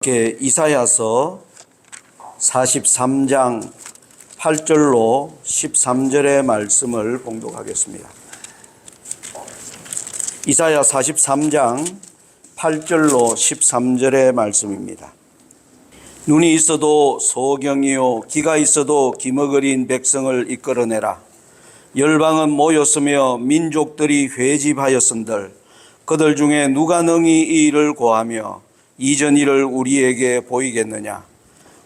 이렇게 이사야서 43장 8절로 13절의 말씀을 봉독하겠습니다. 이사야 43장 8절로 13절의 말씀입니다. 눈이 있어도 소경이요 기가 있어도 기머거린 백성을 이끌어내라. 열방은 모였으며 민족들이 회집하였은들 그들 중에 누가 능히 이 일을 고하며 이전 일을 우리에게 보이겠느냐.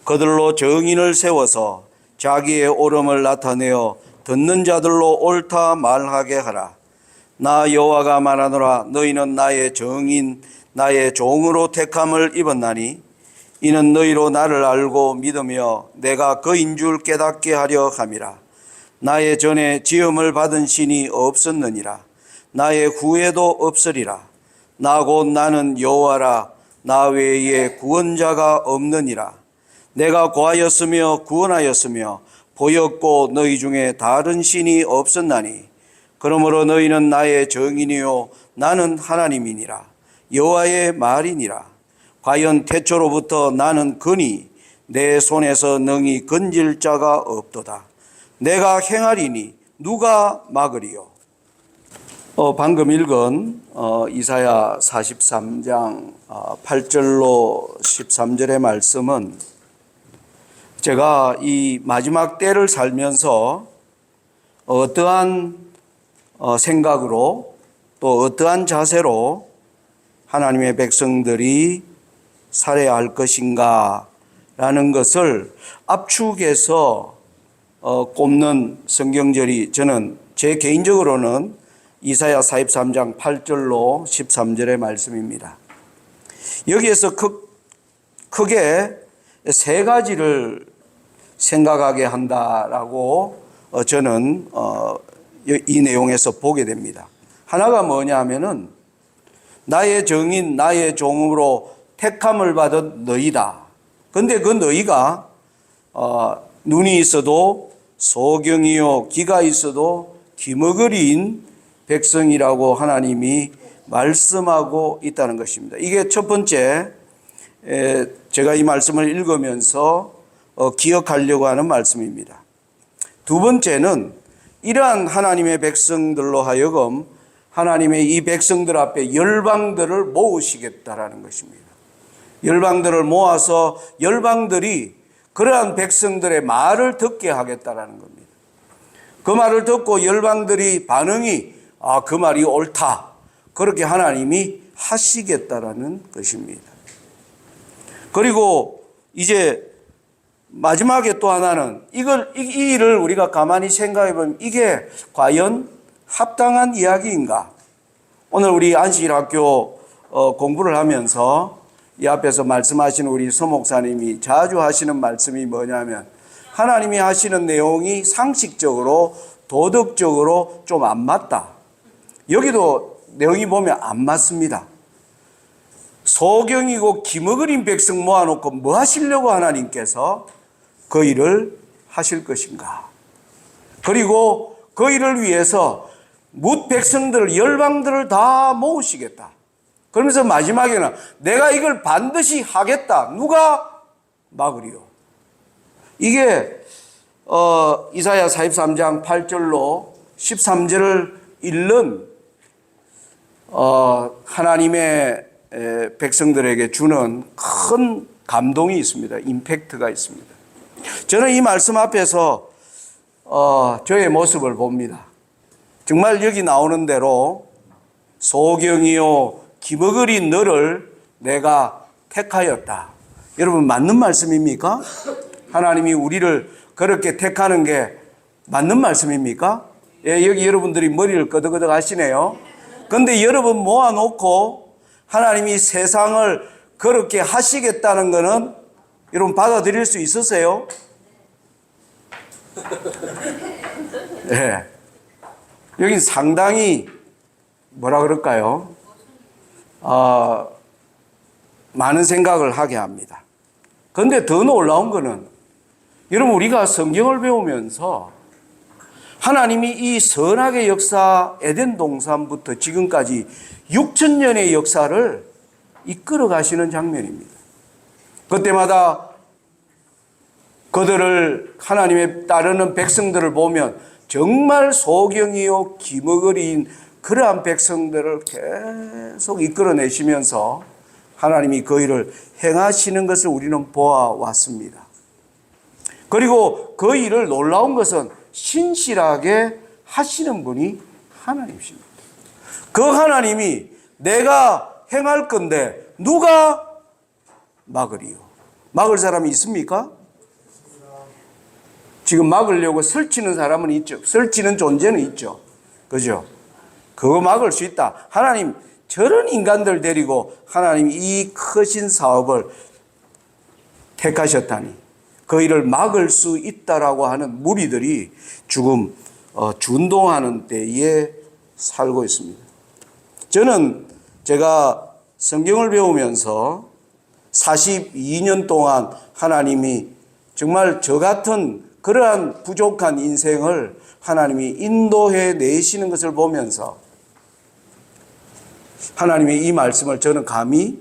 그들로 정인을 세워서 자기의 옳음을 나타내어 듣는 자들로 옳다 말하게 하라. 나 여호와가 말하노라. 너희는 나의 정인 나의 종으로 택함을 입었나니 이는 너희로 나를 알고 믿으며 내가 그인 줄 깨닫게 하려 함이라. 나의 전에 지음을 받은 신이 없었느니라. 나의 후에도 없으리라. 나 곧 나는 여호와라. 나 외에 구원자가 없느니라. 내가 고하였으며 구원하였으며 보였고 너희 중에 다른 신이 없었나니 그러므로 너희는 나의 정인이요 나는 하나님이니라. 여호와의 말이니라. 과연 태초로부터 나는 거니 내 손에서 능히 건질 자가 없도다. 내가 행하리니 누가 막으리요. 방금 읽은 이사야 43장 8절로 13절의 말씀은 제가 이 마지막 때를 살면서 어떠한 생각으로 또 어떠한 자세로 하나님의 백성들이 살아야 할 것인가 라는 것을 압축해서 꼽는 성경절이 저는 제 개인적으로는 이사야 43장 8절로 13절의 말씀입니다. 여기에서 크게 세 가지를 생각하게 한다라고 저는 이 내용에서 보게 됩니다. 하나가 뭐냐 하면은 나의 정인 나의 종으로 택함을 받은 너희다. 근데 그 너희가 눈이 있어도 소경이요 기가 있어도 기머거리인 백성이라고 하나님이 말씀하고 있다는 것입니다. 이게 첫 번째 제가 이 말씀을 읽으면서 기억하려고 하는 말씀입니다. 두 번째는 이러한 하나님의 백성들로 하여금 하나님의 이 백성들 앞에 열방들을 모으시겠다라는 것입니다. 열방들을 모아서 열방들이 그러한 백성들의 말을 듣게 하겠다라는 겁니다. 그 말을 듣고 열방들이 반응이 그 말이 옳다. 그렇게 하나님이 하시겠다라는 것입니다. 그리고 이제 마지막에 또 하나는 이 일을 우리가 가만히 생각해 보면 이게 과연 합당한 이야기인가? 오늘 우리 안식일학교 공부를 하면서 이 앞에서 말씀하시는 우리 서 목사님이 자주 하시는 말씀이 뭐냐면 하나님이 하시는 내용이 상식적으로 도덕적으로 좀 안 맞다. 여기도 내용이 보면 안 맞습니다. 소경이고 기머거린 백성 모아놓고 뭐 하시려고 하나님께서 그 일을 하실 것인가. 그리고 그 일을 위해서 뭇 백성들을 열방들을 다 모으시겠다. 그러면서 마지막에는 내가 이걸 반드시 하겠다. 누가 막으리요. 이게 이사야 43장 8절로 13절을 읽는 하나님의 백성들에게 주는 큰 감동이 있습니다. 임팩트가 있습니다. 저는 이 말씀 앞에서 저의 모습을 봅니다. 정말 여기 나오는 대로 소경이요 기머거린 너를 내가 택하였다. 여러분 맞는 말씀입니까? 하나님이 우리를 그렇게 택하는 게 맞는 말씀입니까? 예, 여기 여러분들이 머리를 끄덕끄덕 하시네요. 그런데 여러분 모아놓고 하나님이 세상을 그렇게 하시겠다는 것은 여러분 받아들일 수 있으세요? 네. 여긴 상당히 뭐라 그럴까요? 많은 생각을 하게 합니다. 그런데 더 놀라운 것은 여러분 우리가 성경을 배우면서 하나님이 이 선악의 역사 에덴 동산부터 지금까지 6,000년의 역사를 이끌어 가시는 장면입니다. 그때마다 그들을 하나님의 따르는 백성들을 보면 정말 소경이요 기머거리인 그러한 백성들을 계속 이끌어내시면서 하나님이 그 일을 행하시는 것을 우리는 보아왔습니다. 그리고 그 일을 놀라운 것은 신실하게 하시는 분이 하나님이십니다. 그 하나님이 내가 행할 건데 누가 막으리요? 막을 사람이 있습니까? 지금 막으려고 설치는 사람은 있죠. 설치는 존재는 있죠. 그죠? 그거 막을 수 있다. 하나님 저런 인간들 데리고 하나님이 이 크신 사업을 택하셨다니 그 일을 막을 수 있다라고 하는 무리들이 지금 준동하는 때에 살고 있습니다. 저는 제가 성경을 배우면서 42년 동안 하나님이 정말 저 같은 그러한 부족한 인생을 하나님이 인도해 내시는 것을 보면서 하나님의 이 말씀을 저는 감히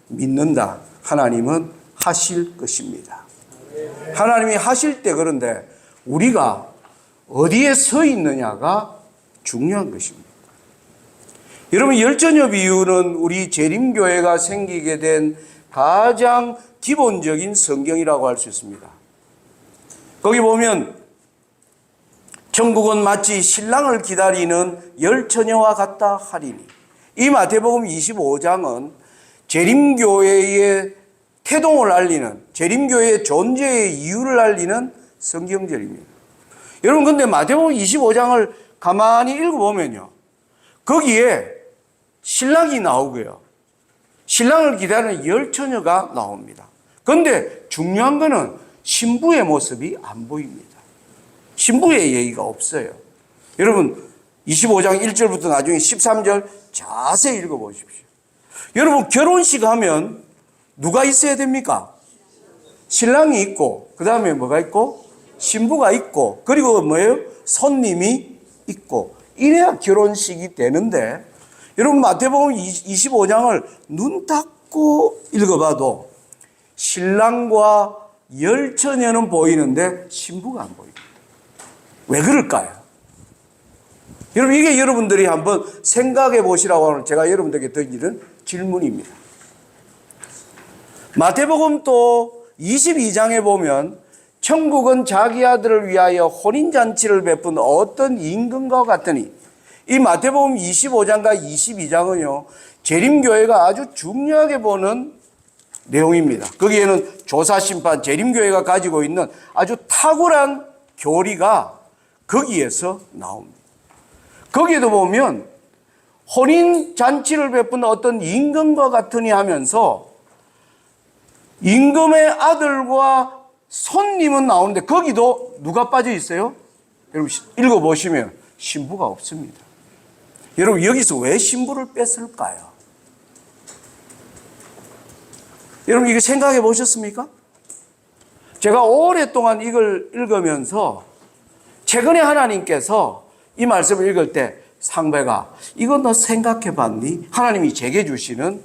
믿는다. 하나님은 하실 것입니다. 하나님이 하실 때 그런데 우리가 어디에 서 있느냐가 중요한 것입니다. 여러분 열전협 이유는 우리 재림교회가 생기게 된 가장 기본적인 성경이라고 할 수 있습니다. 거기 보면 천국은 마치 신랑을 기다리는 열처녀와 같다 하리니 이 마태복음 25장은 재림교회의 태동을 알리는 재림교회의 존재의 이유를 알리는 성경절입니다. 여러분 근데 마태복음 25장을 가만히 읽어보면요. 거기에 신랑이 나오고요. 신랑을 기다리는 열처녀가 나옵니다. 그런데 중요한 거는 신부의 모습이 안 보입니다. 신부의 얘기가 없어요. 여러분 25장 1절부터 나중에 13절 자세히 읽어보십시오. 여러분 결혼식 하면 누가 있어야 됩니까? 신랑이 있고 그 다음에 뭐가 있고? 신부가 있고 그리고 뭐예요? 손님이 있고 이래야 결혼식이 되는데 여러분 마태복음 25장을 눈 닫고 읽어봐도 신랑과 열처녀는 보이는데 신부가 안 보입니다. 왜 그럴까요? 여러분 이게 여러분들이 한번 생각해 보시라고 하는 제가 여러분들에게 던지는 질문입니다. 마태복음 또 22장에 보면 천국은 자기 아들을 위하여 혼인잔치를 베푼 어떤 임금과 같으니 이 마태복음 25장과 22장은요 재림교회가 아주 중요하게 보는 내용입니다. 거기에는 조사심판 재림교회가 가지고 있는 아주 탁월한 교리가 거기에서 나옵니다. 거기에도 보면 혼인잔치를 베푼 어떤 임금과 같으니 하면서 임금의 아들과 손님은 나오는데 거기도 누가 빠져 있어요? 여러분 읽어보시면 신부가 없습니다. 여러분 여기서 왜 신부를 뺐을까요? 여러분 이거 생각해 보셨습니까? 제가 오랫동안 이걸 읽으면서 최근에 하나님께서 이 말씀을 읽을 때 상배가 이거 너 생각해 봤니? 하나님이 제게 주시는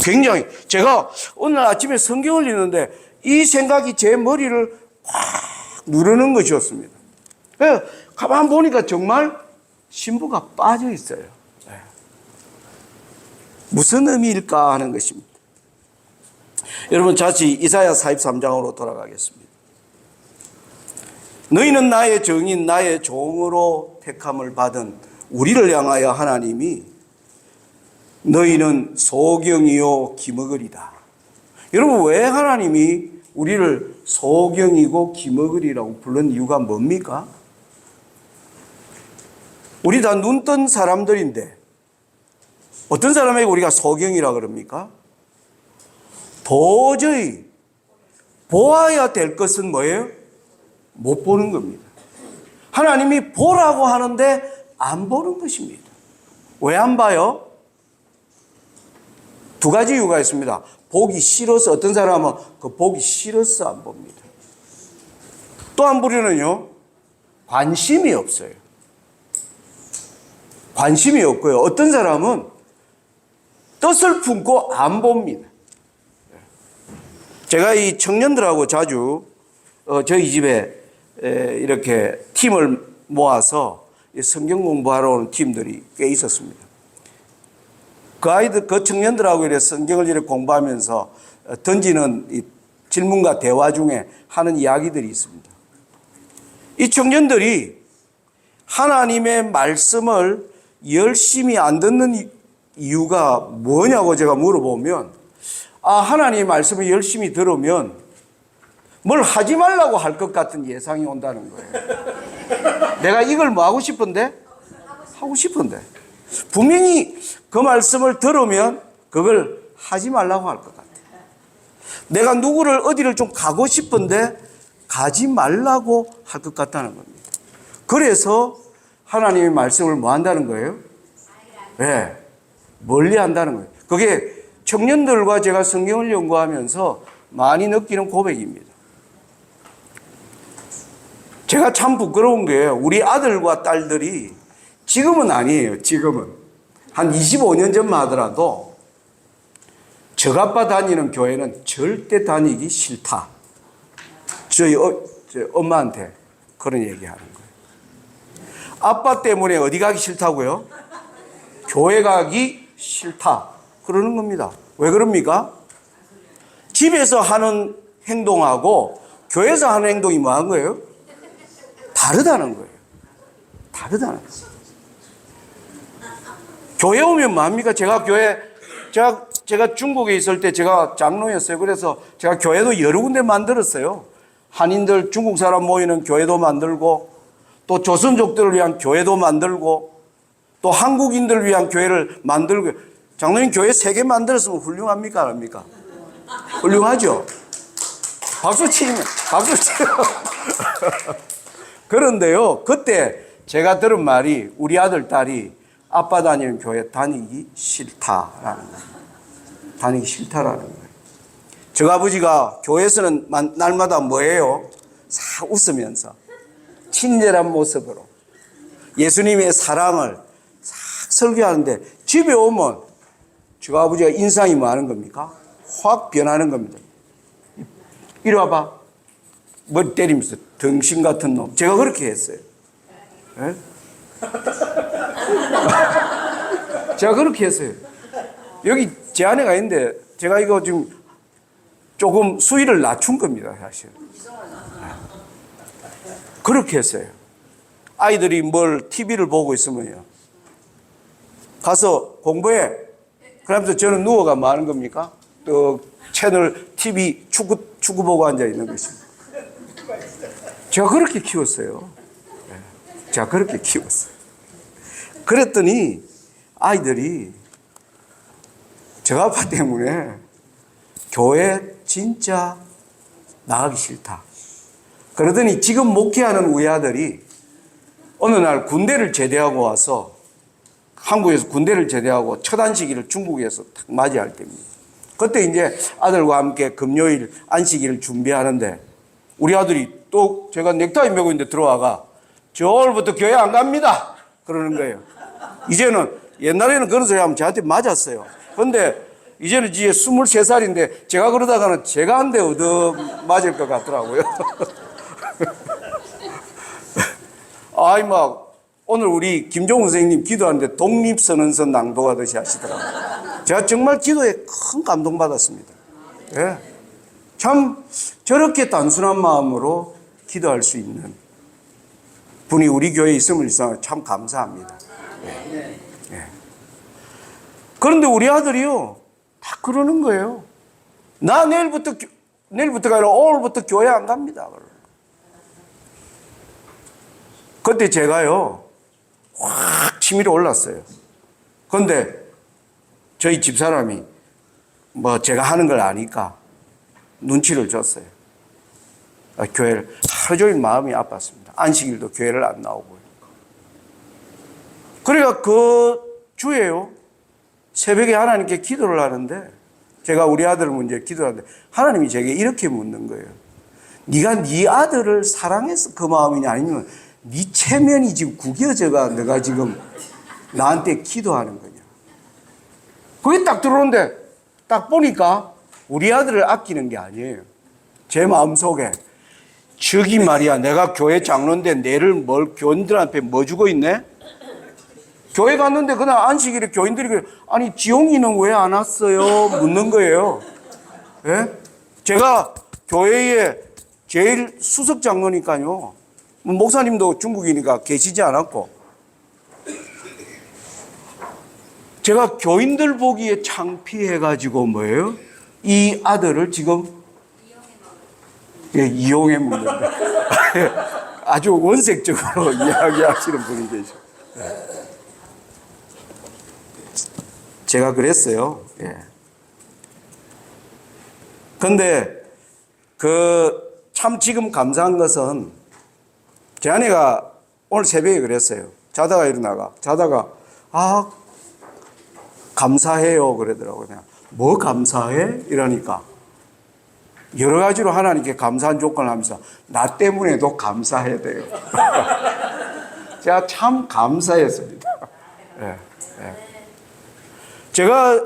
굉장히 제가 오늘 아침에 성경을 읽는데 이 생각이 제 머리를 확 누르는 것이었습니다. 그래서 가만 보니까 정말 신부가 빠져 있어요. 무슨 의미일까 하는 것입니다. 여러분 다시 이사야 43장으로 돌아가겠습니다. 너희는 나의 정인 나의 종으로 택함을 받은 우리를 향하여 하나님이 너희는 소경이요 기머거리다. 여러분 왜 하나님이 우리를 소경이고 기머거리라고 부른 이유가 뭡니까? 우리 다 눈 뜬 사람들인데 어떤 사람에게 우리가 소경이라 그럽니까? 도저히 보아야 될 것은 뭐예요? 못 보는 겁니다. 하나님이 보라고 하는데 안 보는 것입니다. 왜 안 봐요? 두 가지 이유가 있습니다. 보기 싫어서 어떤 사람은 그 보기 싫어서 안 봅니다. 또 한 부류는요. 관심이 없어요. 관심이 없고요. 어떤 사람은 뜻을 품고 안 봅니다. 제가 이 청년들하고 자주 저희 집에 이렇게 팀을 모아서 성경 공부하러 오는 팀들이 꽤 있었습니다. 그 청년들하고 이렇게 성경을 이렇게 공부하면서 던지는 이 질문과 대화 중에 하는 이야기들이 있습니다. 이 청년들이 하나님의 말씀을 열심히 안 듣는 이유가 뭐냐고 제가 물어보면, 하나님의 말씀을 열심히 들으면 뭘 하지 말라고 할 것 같은 예상이 온다는 거예요. 내가 이걸 뭐 하고 싶은데? 하고 싶은데. 분명히 그 말씀을 들으면 그걸 하지 말라고 할 것 같아요. 내가 누구를 어디를 좀 가고 싶은데 가지 말라고 할 것 같다는 겁니다. 그래서 하나님의 말씀을 뭐 한다는 거예요? 네, 멀리 한다는 거예요. 그게 청년들과 제가 성경을 연구하면서 많이 느끼는 고백입니다. 제가 참 부끄러운 게 우리 아들과 딸들이 지금은 아니에요. 지금은. 한 25년 전만 하더라도 저 아빠 다니는 교회는 절대 다니기 싫다. 저희 엄마한테 그런 얘기하는 거예요. 아빠 때문에 어디 가기 싫다고요? 교회 가기 싫다. 그러는 겁니다. 왜 그럽니까? 집에서 하는 행동하고 교회에서 하는 행동이 뭐 한 거예요? 다르다는 거예요. 다르다는 거예요. 교회 오면 뭐 합니까? 제가 중국에 있을 때 제가 장로였어요. 그래서 제가 교회도 여러 군데 만들었어요. 한인들, 중국 사람 모이는 교회도 만들고, 또 조선족들을 위한 교회도 만들고, 또 한국인들을 위한 교회를 만들고. 장로님 교회 3개 만들었으면 훌륭합니까? 안 합니까? 훌륭하죠? 박수 치면, 박수 치면. 그런데요, 그때 제가 들은 말이 우리 아들, 딸이 아빠 다니는 교회 다니기 싫다라는 거예요. 다니기 싫다라는 거예요. 저 아버지가 교회에서는 날마다 뭐예요? 싹 웃으면서 친절한 모습으로 예수님의 사랑을 싹 설교하는데 집에 오면 저 아버지가 인상이 뭐 하는 겁니까? 확 변하는 겁니다. 이리 와봐. 머리 때리면서 등신 같은 놈. 제가 그렇게 했어요. 네? 제가 그렇게 했어요. 여기 제 아내가 있는데 제가 이거 지금 조금 수위를 낮춘 겁니다, 사실. 그렇게 했어요. 아이들이 뭘 TV를 보고 있으면요. 가서 공부해. 그러면서 저는 누워가 뭐 하는 겁니까? 또 채널 TV 축구 보고 앉아 있는 것입니다. 제가 그렇게 키웠어요. 제가 그렇게 키웠어요. 그랬더니 아이들이 저 아빠 때문에 교회 진짜 나가기 싫다. 그러더니 지금 목회하는 우리 아들이 어느 날 군대를 제대하고 와서 한국에서 군대를 제대하고 첫 안식일을 중국에서 딱 맞이할 때입니다. 그때 이제 아들과 함께 금요일 안식일을 준비하는데 우리 아들이 또 제가 넥타이 메고 있는데 들어와가 저 오늘부터 교회 안 갑니다. 그러는 거예요. 이제는 옛날에는 그런 소리 하면 저한테 맞았어요. 그런데 이제는 이제 23살인데 제가 그러다가는 제가 한 대 얻어 맞을 것 같더라고요. 아이 막 오늘 우리 김종훈 선생님 기도하는데 독립선언서 낭독하듯이 하시더라고요. 제가 정말 기도에 큰 감동받았습니다. 예. 참 저렇게 단순한 마음으로 기도할 수 있는 분이 우리 교회에 있음을 참 감사합니다. 예. 예. 그런데 우리 아들이요 다 그러는 거예요. 나 내일부터가 아니라 오늘부터 교회 안 갑니다. 그때 제가요 확 치밀어 올랐어요. 그런데 저희 집사람이 뭐 제가 하는 걸 아니까 눈치를 줬어요. 교회를 하루 종일 마음이 아팠습니다. 안식일도 교회를 안 나오고요. 그러니까 그 주에요 새벽에 하나님께 기도를 하는데 제가 우리 아들을 먼저 기도하는데 하나님이 제게 이렇게 묻는 거예요. 네가 네 아들을 사랑해서 그 마음이냐 아니면 네 체면이 지금 구겨져가 내가 지금 나한테 기도하는 거냐. 그게 딱 들어오는데 딱 보니까 우리 아들을 아끼는 게 아니에요. 제 마음속에 저기 말이야, 내가 교회 장로인데 내를 교인들한테 뭐 주고 있네? 교회 갔는데 그날 안식일에 교인들이 아니 지용이는 왜 안 왔어요? 묻는 거예요. 예? 제가 교회에 제일 수석 장로니까요. 목사님도 중국이니까 계시지 않았고 제가 교인들 보기에 창피해가지고 뭐예요? 이 아들을 지금 이용해 먹는다. 아주 원색적으로 이야기하시는 분이 계셔. 제가 그랬어요. 그런데 참 지금 감사한 것은 제 아내가 오늘 새벽에 그랬어요. 자다가 일어나가 감사해요 그러더라고요. 그냥 뭐 감사해? 이러니까 여러 가지로 하나님께 감사한 조건을 하면서 나 때문에도 감사해야 돼요. 제가 참 감사했습니다. 제가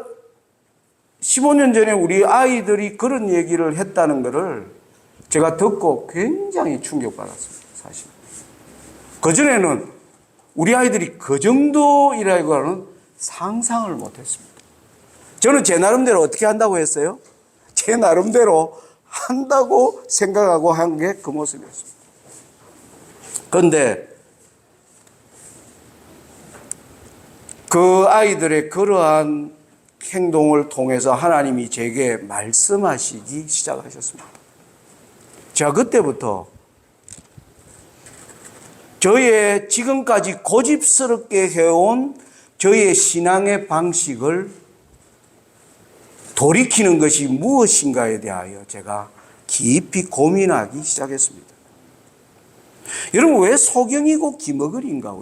15년 전에 우리 아이들이 그런 얘기를 했다는 것을 제가 듣고 굉장히 충격받았습니다. 사실 그전에는 우리 아이들이 그 정도이라고는 상상을 못했습니다. 저는 제 나름대로 어떻게 한다고 했어요? 제 나름대로 한다고 생각하고 한 게 그 모습이었습니다. 그런데 그 아이들의 그러한 행동을 통해서 하나님이 제게 말씀하시기 시작하셨습니다. 제가 그때부터 저의 지금까지 고집스럽게 해온 저의 신앙의 방식을 돌이키는 것이 무엇인가에 대하여 제가 깊이 고민하기 시작했습니다. 여러분, 왜 소경이고 기머거리인가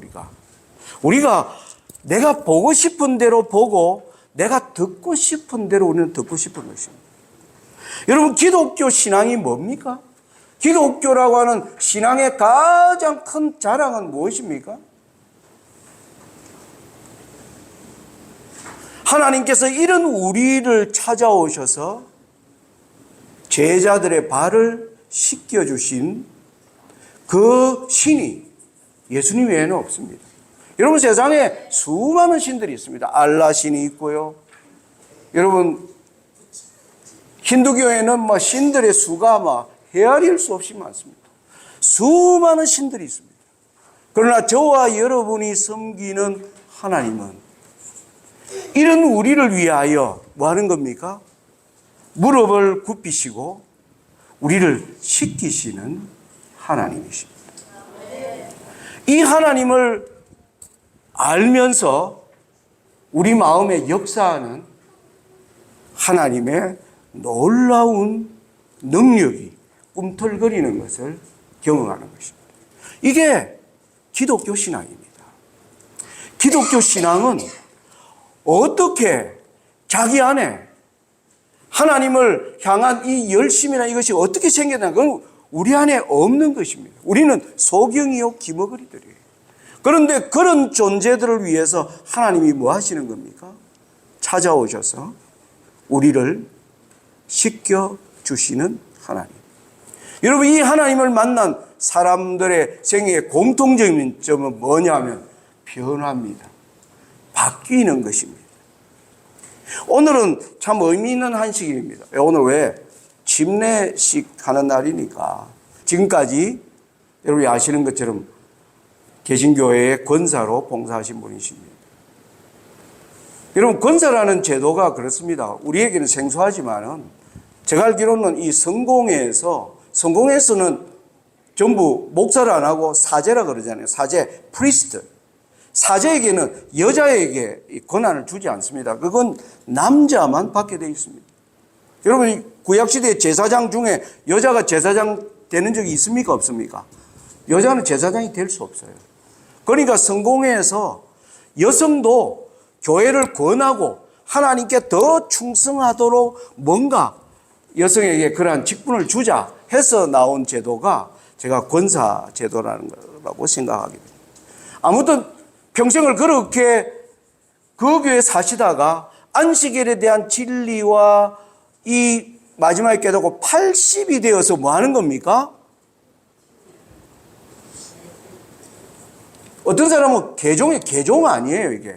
우리가 내가 보고 싶은 대로 보고 내가 듣고 싶은 대로 우리는 듣고 싶은 것입니다. 여러분, 기독교 신앙이 뭡니까? 기독교라고 하는 신앙의 가장 큰 자랑은 무엇입니까? 하나님께서 이런 우리를 찾아오셔서 제자들의 발을 씻겨주신 그 신이 예수님 외에는 없습니다. 여러분, 세상에 수많은 신들이 있습니다. 알라 신이 있고요. 여러분, 힌두교에는 신들의 수가 헤아릴 수 없이 많습니다. 수많은 신들이 있습니다. 그러나 저와 여러분이 섬기는 하나님은 이런 우리를 위하여 뭐 하는 겁니까? 무릎을 굽히시고 우리를 씻기시는 하나님이십니다. 이 하나님을 알면서 우리 마음에 역사하는 하나님의 놀라운 능력이 꿈틀거리는 것을 경험하는 것입니다. 이게 기독교 신앙입니다. 기독교 신앙은 어떻게 자기 안에 하나님을 향한 이 열심이나 이것이 어떻게 생겼나, 그건 우리 안에 없는 것입니다. 우리는 소경이요 기머거리들이에요. 그런데 그런 존재들을 위해서 하나님이 뭐 하시는 겁니까? 찾아오셔서 우리를 씻겨주시는 하나님. 여러분, 이 하나님을 만난 사람들의 생애의 공통적인 점은 뭐냐면 변화입니다. 바뀌는 것입니다. 오늘은 참 의미 있는 한식입니다. 오늘 왜? 침례식 하는 날이니까. 지금까지 여러분이 아시는 것처럼 개신교회의 권사로 봉사하신 분이십니다. 여러분, 권사라는 제도가 그렇습니다. 우리에게는 생소하지만은 제가 알기로는 이 성공회에서는 전부 목사를 안 하고 사제라 그러잖아요. 사제, 프리스트. 사제에게는 여자에게 권한을 주지 않습니다. 그건 남자만 받게 되어 있습니다. 여러분, 구약시대 제사장 중에 여자가 제사장 되는 적이 있습니까? 없습니까? 여자는 제사장이 될 수 없어요. 그러니까 성공회에서 여성도 교회를 권하고 하나님께 더 충성하도록 뭔가 여성에게 그러한 직분을 주자 해서 나온 제도가 제가 권사 제도라는 거라고 생각하게 됩니다. 아무튼 평생을 그렇게 그 교회에 사시다가 안식일에 대한 진리와 이 마지막에 깨닫고 80이 되어서 뭐 하는 겁니까? 어떤 사람은 개종 아니에요, 이게.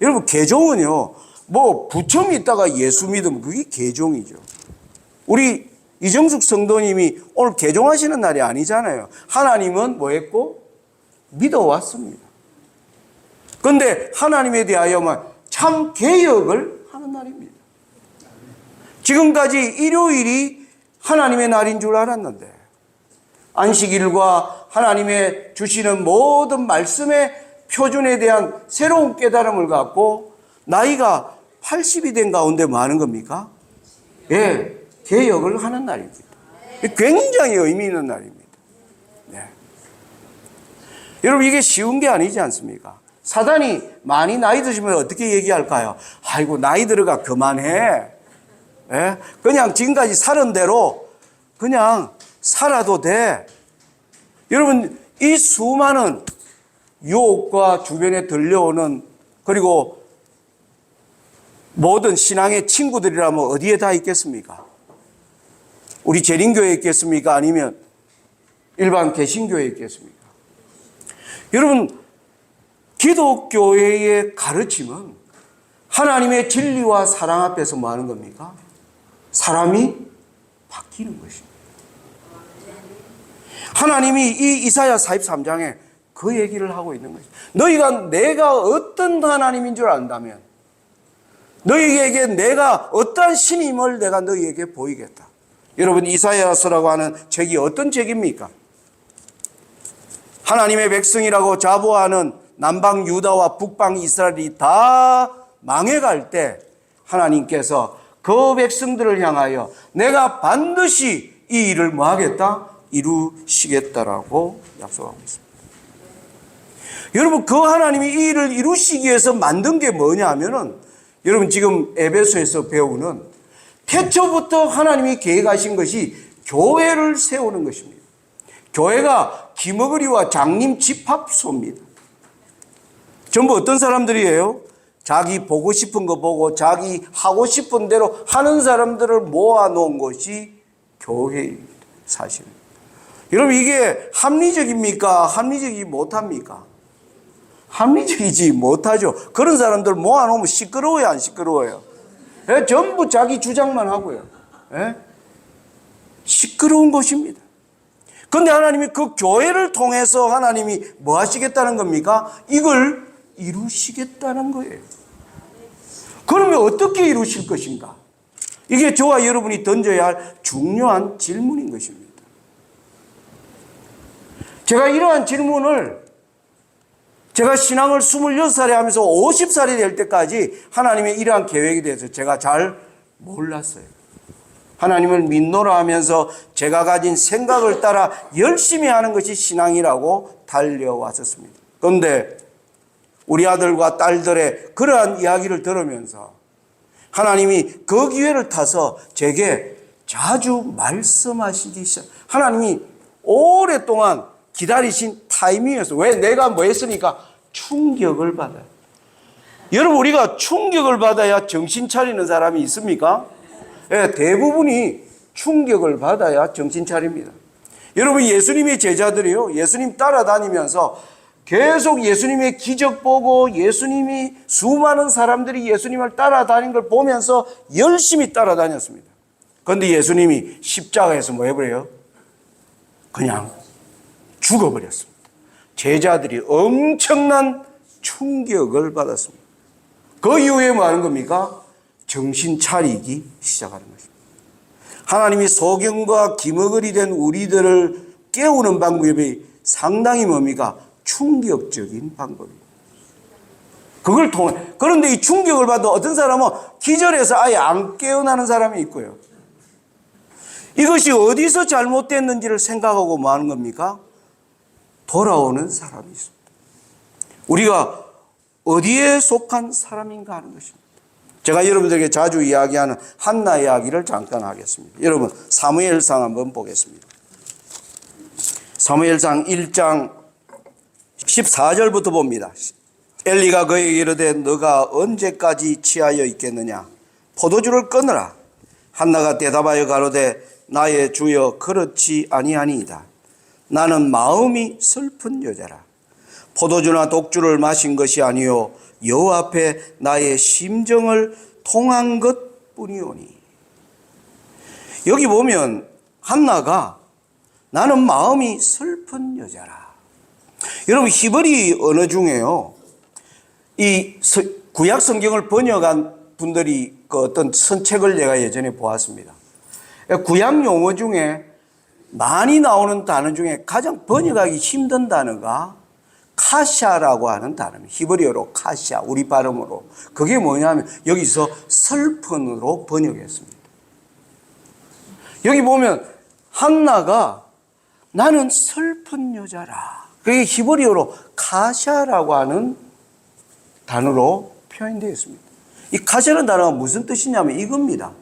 여러분, 개종은요, 뭐, 부처 믿다가 예수 믿으면 그게 개종이죠. 우리 이정숙 성도님이 오늘 개종하시는 날이 아니잖아요. 하나님은 뭐 했고? 믿어왔습니다. 그런데 하나님에 대하여만 참 개혁을 하는 날입니다. 지금까지 일요일이 하나님의 날인 줄 알았는데, 안식일과 하나님의 주시는 모든 말씀의 표준에 대한 새로운 깨달음을 갖고 나이가 80이 된 가운데 뭐 하는 겁니까? 예, 개혁을 하는 날입니다. 굉장히 의미 있는 날입니다. 네. 여러분, 이게 쉬운 게 아니지 않습니까? 사단이 많이 나이 드시면 어떻게 얘기할까요? 아이고, 나이 들어가 그만해. 예? 그냥 지금까지 살은 대로 그냥 살아도 돼. 여러분, 이 수많은 유혹과 주변에 들려오는, 그리고 모든 신앙의 친구들이라면 어디에 다 있겠습니까? 우리 재림교회에 있겠습니까? 아니면 일반 개신교회에 있겠습니까? 여러분, 기독교회의 가르침은 하나님의 진리와 사랑 앞에서 뭐 하는 겁니까? 사람이 바뀌는 것입니다. 하나님이 이 이사야 43장에 그 얘기를 하고 있는 것입니다. 너희가 내가 어떤 하나님인 줄 안다면 너희에게 내가 어떠한 신임을 내가 너희에게 보이겠다. 여러분, 이사야서라고 하는 책이 어떤 책입니까? 하나님의 백성이라고 자부하는 남방 유다와 북방 이스라엘이 다 망해갈 때 하나님께서 그 백성들을 향하여 내가 반드시 이 일을 뭐 하겠다? 이루시겠다라고 약속하고 있습니다. 여러분, 그 하나님이 이 일을 이루시기 위해서 만든 게 뭐냐 하면은, 여러분 지금 에베소에서 배우는 태초부터 하나님이 계획하신 것이 교회를 세우는 것입니다. 교회가 기머거리와 장님 집합소입니다. 전부 어떤 사람들이에요? 자기 보고 싶은 거 보고 자기 하고 싶은 대로 하는 사람들을 모아놓은 것이 교회입니다. 사실은. 여러분, 이게 합리적입니까? 합리적이지 못합니까? 합리적이지 못하죠. 그런 사람들 모아놓으면 시끄러워요, 안 시끄러워요? 예? 전부 자기 주장만 하고요. 예? 시끄러운 것입니다. 그런데 하나님이 그 교회를 통해서 하나님이 뭐 하시겠다는 겁니까? 이걸 이루시겠다는 거예요. 그러면 어떻게 이루실 것인가? 이게 저와 여러분이 던져야 할 중요한 질문인 것입니다. 제가 이러한 질문을 제가 신앙을 26살에 하면서 50살이 될 때까지 하나님의 이러한 계획에 대해서 제가 잘 몰랐어요. 하나님을 믿노라 하면서 제가 가진 생각을 따라 열심히 하는 것이 신앙이라고 달려왔었습니다. 그런데 우리 아들과 딸들의 그러한 이야기를 들으면서 하나님이 그 기회를 타서 제게 자주 말씀하시기 시작. 하나님이 오랫동안 기다리신 타이밍이었어요. 왜? 내가 뭐 했으니까 충격을 받아요. 여러분, 우리가 충격을 받아야 정신 차리는 사람이 있습니까? 네, 대부분이 충격을 받아야 정신 차립니다. 여러분, 예수님의 제자들이요, 예수님 따라다니면서 계속 예수님의 기적 보고 예수님이 수많은 사람들이 예수님을 따라다닌 걸 보면서 열심히 따라다녔습니다. 그런데 예수님이 십자가에서 뭐 해버려요? 그냥 죽어버렸습니다. 제자들이 엄청난 충격을 받았습니다. 그 이후에 뭐 하는 겁니까? 정신 차리기 시작하는 것입니다. 하나님이 소경과 기머거리 된 우리들을 깨우는 방법이 상당히 뭡니까? 충격적인 방법입니다. 그걸 통해, 그런데 이 충격을 받아 어떤 사람은 기절해서 아예 안 깨어나는 사람이 있고요. 이것이 어디서 잘못됐는지를 생각하고 뭐 하는 겁니까? 돌아오는 사람이 있습니다. 우리가 어디에 속한 사람인가 하는 것입니다. 제가 여러분들에게 자주 이야기하는 한나 이야기를 잠깐 하겠습니다. 여러분, 사무엘상 한번 보겠습니다. 사무엘상 1장 14절부터 봅니다. 엘리가 그에게 이르되 너가 언제까지 취하여 있겠느냐? 포도주를 끊으라. 한나가 대답하여 가로되 나의 주여 그렇지 아니하니이다. 나는 마음이 슬픈 여자라. 포도주나 독주를 마신 것이 아니요 여호와 앞에 나의 심정을 통한 것뿐이오니. 여기 보면 한나가 나는 마음이 슬픈 여자라. 여러분 히브리 언어 중에요, 이 구약 성경을 번역한 분들이 그 어떤 선책을 내가 예전에 보았습니다. 구약 용어 중에 많이 나오는 단어 중에 가장 번역하기 힘든 단어가 카샤라고 하는 단어입니다. 히브리어로 카샤, 우리 발음으로. 그게 뭐냐면 여기서 슬픈으로 번역했습니다. 여기 보면 한나가 나는 슬픈 여자라. 그게 히브리어로 카샤라고 하는 단어로 표현되어 있습니다. 이 카샤라는 단어가 무슨 뜻이냐면 이겁니다.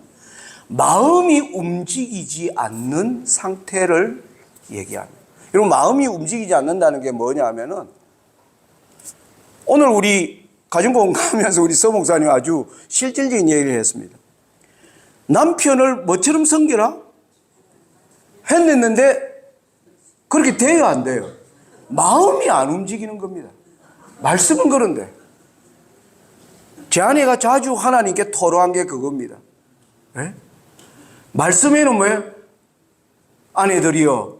마음이 움직이지 않는 상태를 얘기합니다. 여러분, 마음이 움직이지 않는다는 게 뭐냐면은 오늘 우리 가정공감하면서 우리 서 목사님 아주 실질적인 얘기를 했습니다. 남편을 뭐처럼 섬기라? 했는데 그렇게 돼야 안 돼요. 마음이 안 움직이는 겁니다. 말씀은 그런데 제 아내가 자주 하나님께 토로한 게 그겁니다. 네? 말씀에는 뭐예요? 아내들이요,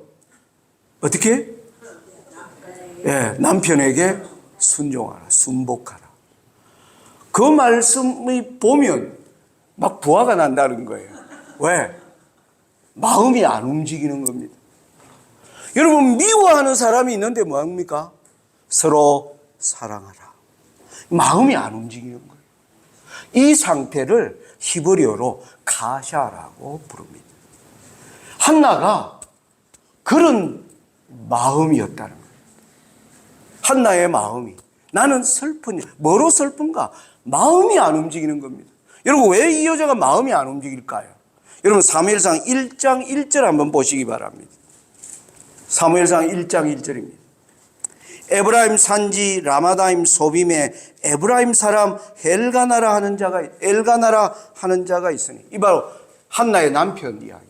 어떻게? 예, 남편에게 순종하라, 순복하라. 그 말씀이 보면 막 부화가 난다는 거예요. 왜? 마음이 안 움직이는 겁니다. 여러분, 미워하는 사람이 있는데 뭐합니까? 서로 사랑하라. 마음이 안 움직이는 거예요. 이 상태를 히브리어로 가샤라고 부릅니다. 한나가 그런 마음이었다는 거예요. 한나의 마음이, 나는 슬픈, 뭐로 슬픈가? 마음이 안 움직이는 겁니다. 여러분, 왜 이 여자가 마음이 안 움직일까요? 여러분, 사무엘상 1장 1절 한번 보시기 바랍니다. 사무엘상 1장 1절입니다. 에브라임 산지 라마다임 소빔에 에브라임 사람 엘가나라 하는 자가 있으니. 이 바로 한나의 남편 이야기.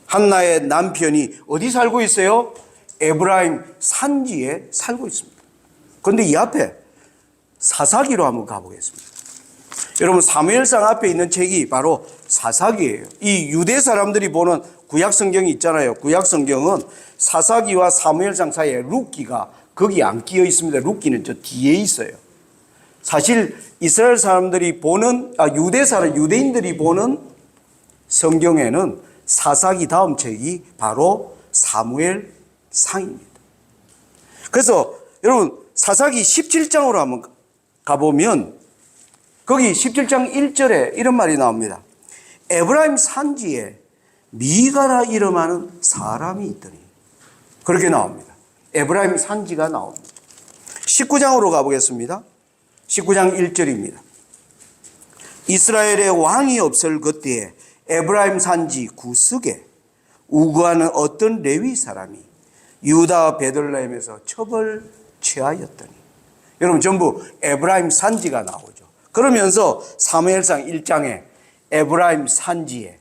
한나의 남편이 어디 살고 있어요? 에브라임 산지에 살고 있습니다. 그런데 이 앞에 사사기로 한번 가보겠습니다. 여러분, 사무엘상 앞에 있는 책이 바로 사사기예요. 이 유대 사람들이 보는 구약 성경이 있잖아요. 구약 성경은 사사기와 사무엘상 사이에 룻기가 거기 안 끼어 있습니다. 룻기는 저 뒤에 있어요. 사실 이스라엘 사람들이 보는, 유대인들이 보는 성경에는 사사기 다음 책이 바로 사무엘상입니다. 그래서 여러분, 사사기 17장으로 한번 가보면 거기 17장 1절에 이런 말이 나옵니다. 에브라임 산지에 미가라 이름하는 사람이 있더니. 그렇게 나옵니다. 에브라임 산지가 나옵니다. 19장으로 가보겠습니다. 19장 1절입니다. 이스라엘의 왕이 없을 그때에 에브라임 산지 구석에 우거하는 어떤 레위 사람이 유다 베들레헴에서 첩을 취하였더니. 여러분, 전부 에브라임 산지가 나오죠. 그러면서 사무엘상 1장에 에브라임 산지에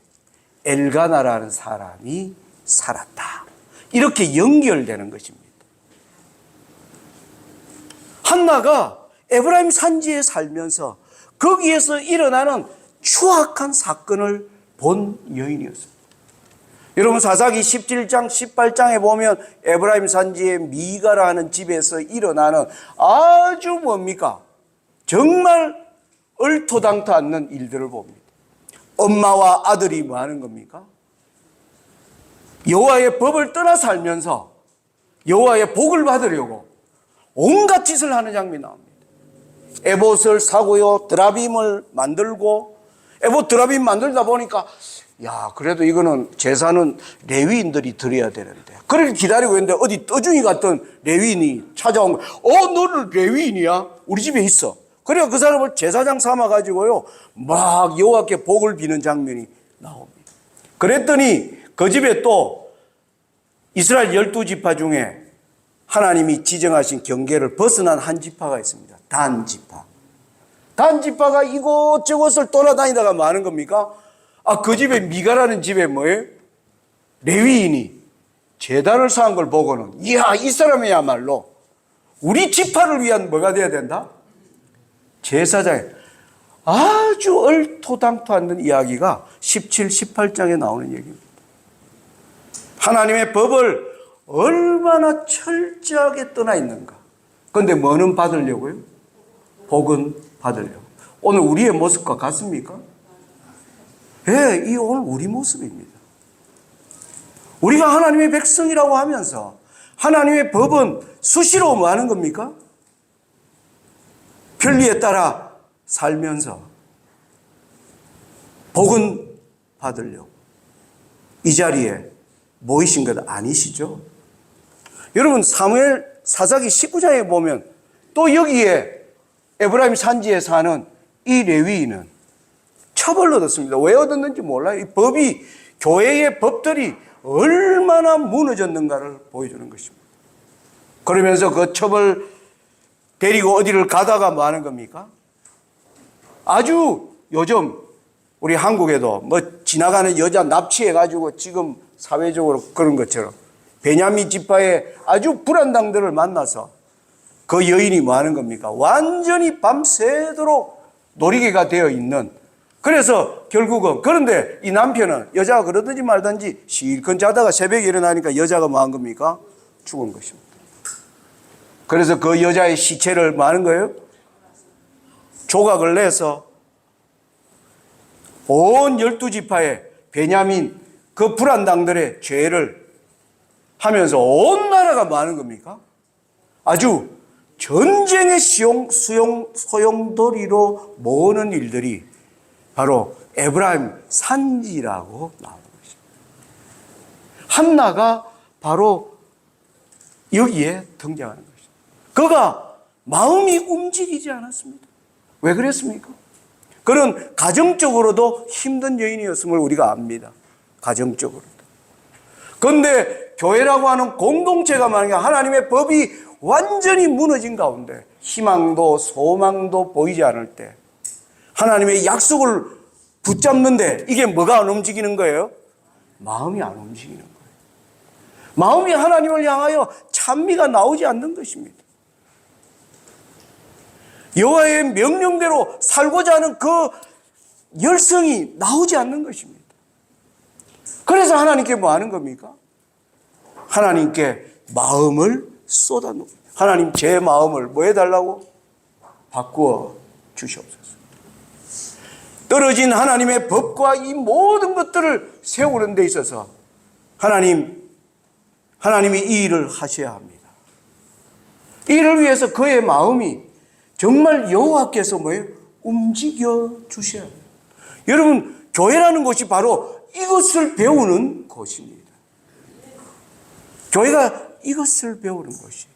엘가나라는 사람이 살았다. 이렇게 연결되는 것입니다. 한나가 에브라임 산지에 살면서 거기에서 일어나는 추악한 사건을 본 여인이었습니다. 여러분, 사사기 17장, 18장에 보면 에브라임 산지의 미가라는 집에서 일어나는 아주 뭡니까? 정말 얼토당토 않는 일들을 봅니다. 엄마와 아들이 뭐 하는 겁니까? 여호와의 법을 떠나 살면서 여호와의 복을 받으려고 온갖 짓을 하는 장면이 나옵니다. 에봇을 사고요, 드라빔을 만들고, 에봇 드라빔 만들다 보니까 야, 그래도 이거는 제사는 레위인들이 드려야 되는데, 그렇게 기다리고 있는데 어디 떠중이 같던 레위인이 찾아온 거야. 너는 레위인이야? 우리 집에 있어. 그래서 그 사람을 제사장 삼아가지고요 막 여호와께 복을 비는 장면이 나옵니다. 그랬더니 그 집에 또 이스라엘 12지파 중에 하나님이 지정하신 경계를 벗어난 한 지파가 있습니다. 단 지파. 단 지파가 이곳저곳을 돌아다니다가 뭐 하는 겁니까? 그 집에 미가라는 집에 뭐예요? 레위인이 제단을 쌓은 걸 보고는 이야, 이 사람이야말로 우리 지파를 위한 뭐가 돼야 된다? 제사장이. 아주 얼토당토 않는 이야기가 17, 18장에 나오는 얘기입니다. 하나님의 법을 얼마나 철저하게 떠나 있는가. 그런데 뭐는 받으려고요? 복은 받으려고. 오늘 우리의 모습과 같습니까? 예, 이 오늘 우리 모습입니다. 우리가 하나님의 백성이라고 하면서 하나님의 법은 수시로 뭐 하는 겁니까? 편리에 따라 살면서 복은 받으려고 이 자리에 모이신 것 아니시죠? 여러분, 사무엘 사사기 19장에 보면 또 여기에 에브라임 산지에 사는 이 레위인은 처벌을 얻었습니다. 왜 얻었는지 몰라요. 이 법이, 교회의 법들이 얼마나 무너졌는가를 보여주는 것입니다. 그러면서 그 처벌 데리고 어디를 가다가 뭐 하는 겁니까? 아주 요즘 우리 한국에도 뭐 지나가는 여자 납치해가지고 지금 사회적으로 그런 것처럼 베냐민 지파의 아주 불안당들을 만나서 그 여인이 뭐 하는 겁니까? 완전히 밤새도록 놀이개가 되어 있는. 그래서 결국은, 그런데 이 남편은 여자가 그러든지 말든지 실컷 자다가 새벽에 일어나니까 여자가 뭐 한 겁니까? 죽은 것입니다. 그래서 그 여자의 시체를 뭐 하는 거예요? 조각을 내서 온 12지파의 베냐민 그 불안당들의 죄를 하면서 온 나라가 뭐 하는 겁니까? 아주 전쟁의 소용돌이로 모으는 일들이 바로 에브라임 산지라고 나오는 것입니다. 한나가 바로 여기에 등장하는 것입니다. 그가 마음이 움직이지 않았습니다. 왜 그랬습니까? 그는 가정적으로도 힘든 여인이었음을 우리가 압니다. 가정적으로도. 그런데 교회라고 하는 공동체가 만약에 하나님의 법이 완전히 무너진 가운데 희망도 소망도 보이지 않을 때 하나님의 약속을 붙잡는데 이게 뭐가 안 움직이는 거예요? 마음이 안 움직이는 거예요. 마음이 하나님을 향하여 찬미가 나오지 않는 것입니다. 여호와의 명령대로 살고자 하는 그 열성이 나오지 않는 것입니다. 그래서 하나님께 뭐 하는 겁니까? 하나님께 마음을 쏟아놓고, 하나님 제 마음을 뭐 해달라고? 바꾸어 주시옵소서. 떨어진 하나님의 법과 이 모든 것들을 세우는 데 있어서 하나님이 이 일을 하셔야 합니다. 이 일을 위해서 그의 마음이 정말 여호와께서 뭐예요? 움직여 주셔야 합니다. 여러분, 교회라는 곳이 바로 이것을 배우는 곳입니다. 교회가 이것을 배우는 곳이에요.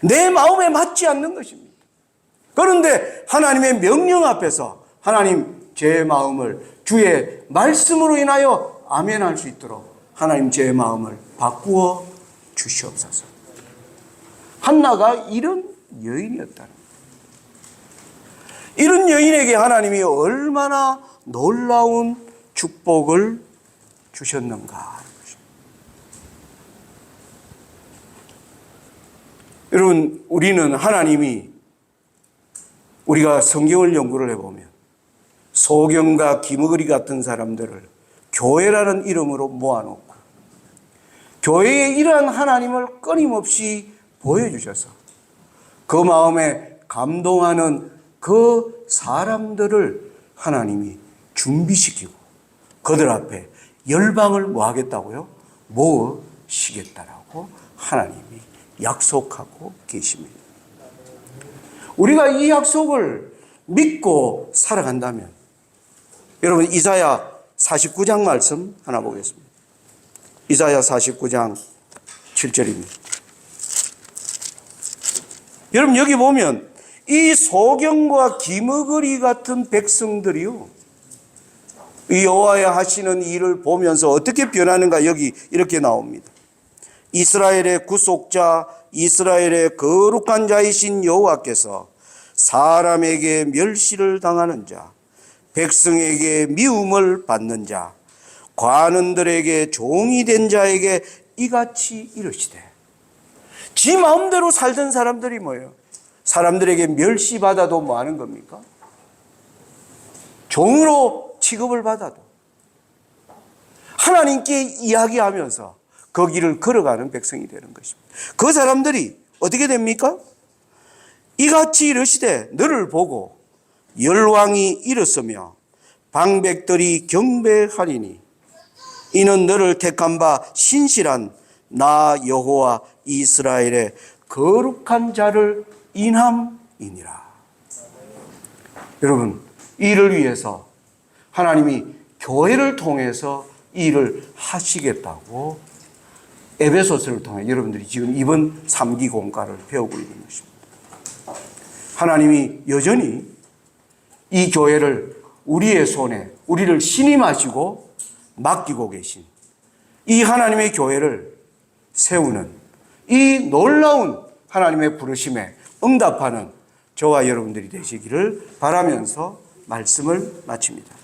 내 마음에 맞지 않는 것입니다. 그런데 하나님의 명령 앞에서 하나님 제 마음을 주의 말씀으로 인하여 아멘할 수 있도록 하나님 제 마음을 바꾸어 주시옵소서. 한나가 이런 여인이었다는 거예요. 이런 여인에게 하나님이 얼마나 놀라운 축복을 주셨는가. 여러분, 우리는 하나님이, 우리가 성경을 연구를 해보면 소경과 기머거리 같은 사람들을 교회라는 이름으로 모아놓고 교회의 이러한 하나님을 끊임없이 보여주셔서 그 마음에 감동하는 그 사람들을 하나님이 준비시키고 그들 앞에 열방을 뭐 하겠다고요? 모으시겠다라고 하나님이 약속하고 계십니다. 우리가 이 약속을 믿고 살아간다면, 여러분 이사야 49장 말씀 하나 보겠습니다. 이사야 49장 7절입니다. 여러분 여기 보면 이 소경과 기머거리 같은 백성들이요, 이 여호와의 하시는 일을 보면서 어떻게 변하는가 여기 이렇게 나옵니다. 이스라엘의 구속자, 이스라엘의 거룩한 자이신 여호와께서 사람에게 멸시를 당하는 자, 백성에게 미움을 받는 자, 관원들에게 종이 된 자에게 이같이 이르시되. 지 마음대로 살던 사람들이 뭐예요? 사람들에게 멸시받아도 뭐 하는 겁니까? 종으로 취급을 받아도 하나님께 이야기하면서 그 길을 걸어가는 백성이 되는 것입니다. 그 사람들이 어떻게 됩니까? 이같이 이르시되 너를 보고 열왕이 일었으며 방백들이 경배하리니 이는 너를 택한 바 신실한 나 여호와 이스라엘의 거룩한 자를 인함이니라. 여러분, 이를 위해서 하나님이 교회를 통해서 이 일을 하시겠다고 에베소서를 통해 여러분들이 지금 이번 3기 공과를 배우고 있는 것입니다. 하나님이 여전히 이 교회를 우리의 손에 우리를 신임하시고 맡기고 계신 이 하나님의 교회를 세우는 이 놀라운 하나님의 부르심에 응답하는 저와 여러분들이 되시기를 바라면서 말씀을 마칩니다.